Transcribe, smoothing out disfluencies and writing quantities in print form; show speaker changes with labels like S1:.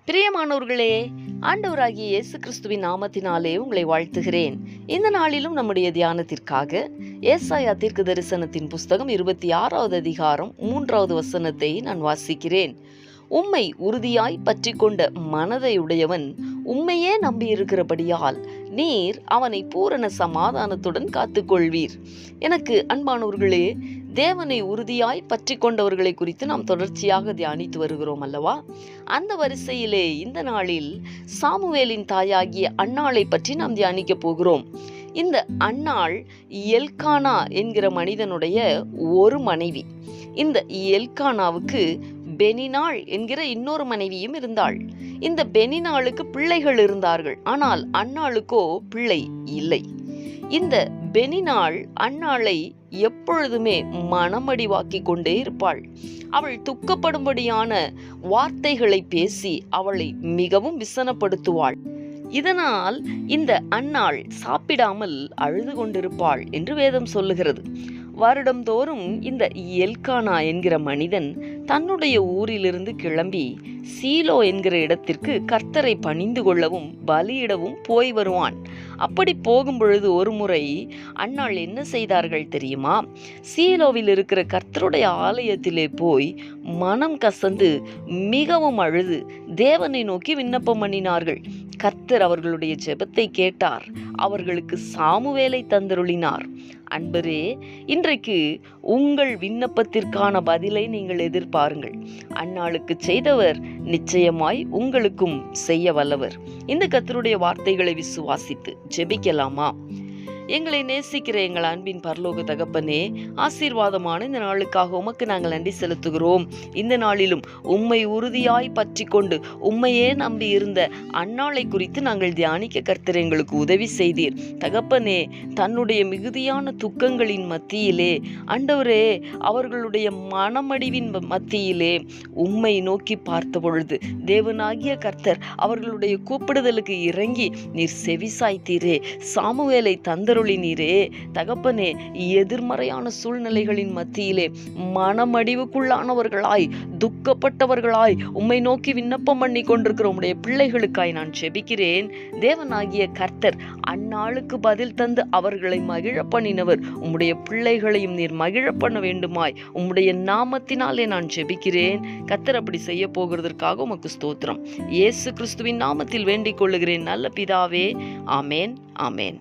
S1: பிரியமானவர்களே, ஆண்டவராகிய இயேசு கிறிஸ்துவின் நாமத்தினாலே உங்களை வாழ்த்துகிறேன். இந்த நாளிலும் நம்முடைய தியானத்திற்காக ஏசாயா தீர்க்கதரிசனத்தின் புஸ்தகம் 26வது அதிகாரம் 3வது வசனத்தை நான் வாசிக்கிறேன். உம்மை உறுதியாய் பற்றி கொண்ட மனதை உடையவன் உம்மையே நம்பியிருக்கிறபடியால் நீர் அவனை பூரண சமாதானத்துடன் காத்துக்கொள்வீர். எனக்கு அன்பானவர்களே, தேவனை உறுதியாய் பற்றி கொண்டவர்களை குறித்து நாம் தொடர்ச்சியாக தியானித்து வருகிறோம் அல்லவா? அந்த வரிசையிலே இந்த நாளில் சாமுவேலின் தாயாகிய அன்னாளை பற்றி நாம் தியானிக்க போகிறோம். இந்த அன்னாள் எல்கானா என்கிற மனிதனுடைய ஒரு மனைவி. இந்த எல்கானாவுக்கு பெனினாள் என்கிற இன்னொரு மனைவியும் இருந்தாள். இந்த பெனினாளுக்கு பிள்ளைகள் இருந்தார்கள், ஆனால் அன்னாளுக்கோ பிள்ளை இல்லை. இந்த பெனினாள் அன்னாளை எப்பொழுதுமே மனமடிவாக்கி கொண்டே இருப்பாள். அவள் துக்கப்படும்படியான வார்த்தைகளை பேசி அவளை மிகவும் விசனப்படுத்துவாள். இதனால் இந்த அன்னாள் சாப்பிடாமல் அழுது கொண்டிருப்பாள் என்று வேதம் சொல்லுகிறது. வருடந்தோறும் இந்த எல்கானா என்கிற மனிதன் தன்னுடைய ஊரிலிருந்து கிளம்பி சீலோ என்கிற இடத்திற்கு கர்த்தரை பணிந்து கொள்ளவும் பலியிடவும் போய் வருவான். அப்படி போகும் பொழுது ஒரு முறை அன்னாள் என்ன செய்தார்கள் தெரியுமா? சீலோவில் இருக்கிற கர்த்தருடைய ஆலயத்திலே போய் மனம் கசந்து மிகவும் அழுது தேவனை நோக்கி விண்ணப்பம் பண்ணினார்கள். கர்த்தர் அவர்களுடைய ஜெபத்தை கேட்டார். அவர்களுக்கு சாமுவேலை தந்தருளினார். அன்பரே, இன்றைக்கு உங்கள் விண்ணப்பத்திற்கான பதிலை நீங்கள் எதிர்பாருங்கள். அன்னாளுக்கு செய்தவர் நிச்சயமாய் உங்களுக்கும் செய்ய வல்லவர். இந்த கர்த்தருடைய வார்த்தைகளை விசுவாசித்து ஜெபிக்கலாமா? எங்களை நேசிக்கிற எங்கள் அன்பின் பரலோக தகப்பனே, ஆசீர்வாதமான இந்த நாளுக்காக உமக்கு நாங்கள் நன்றி செலுத்துகிறோம். இந்த நாளிலும் உம்மை உறுதியாய் பற்றி கொண்டு உம்மையே நம்பி இருந்த அன்னாளை குறித்து நாங்கள் தியானிக்க கர்த்தர் எங்களுக்கு உதவி செய்தீர். தகப்பனே, தன்னுடைய மிகுதியான துக்கங்களின் மத்தியிலே ஆண்டவரே, அவர்களுடைய மனமடிவின் மத்தியிலே உம்மை நோக்கி பார்த்த பொழுது தேவனாகிய கர்த்தர் அவர்களுடைய கூப்பிடுதலுக்கு இறங்கி நீர் செவிசாய்த்தீரே. சாமுவேலை நீரே. தகப்பனே, எதிர்மறையான சூழ்நிலைகளின் மத்தியிலே மனமடிவுக்குள்ளானவர்களாய் துக்கப்பட்டவர்களாய் உம்மை நோக்கி விண்ணப்பம் பண்ணி கொண்டிருக்கிற உம்முடைய பிள்ளைகளுக்காய் நான் ஜெபிக்கிறேன். தேவனாகிய கர்த்தர் அந்நாளுக்கு பதில் தந்து அவர்களை மகிழ பண்ணினவர். உம்முடைய பிள்ளைகளையும் நீர் மகிழ பண்ண வேண்டுமாய் உம்முடைய நாமத்தினாலே நான் ஜெபிக்கிறேன். கர்த்தர் அப்படி செய்ய போகிறதற்காக உமக்கு ஸ்தோத்திரம். இயேசு கிறிஸ்துவின் நாமத்தில் வேண்டிக் கொள்ளுகிறேன் நல்ல பிதாவே. ஆமேன், ஆமேன்.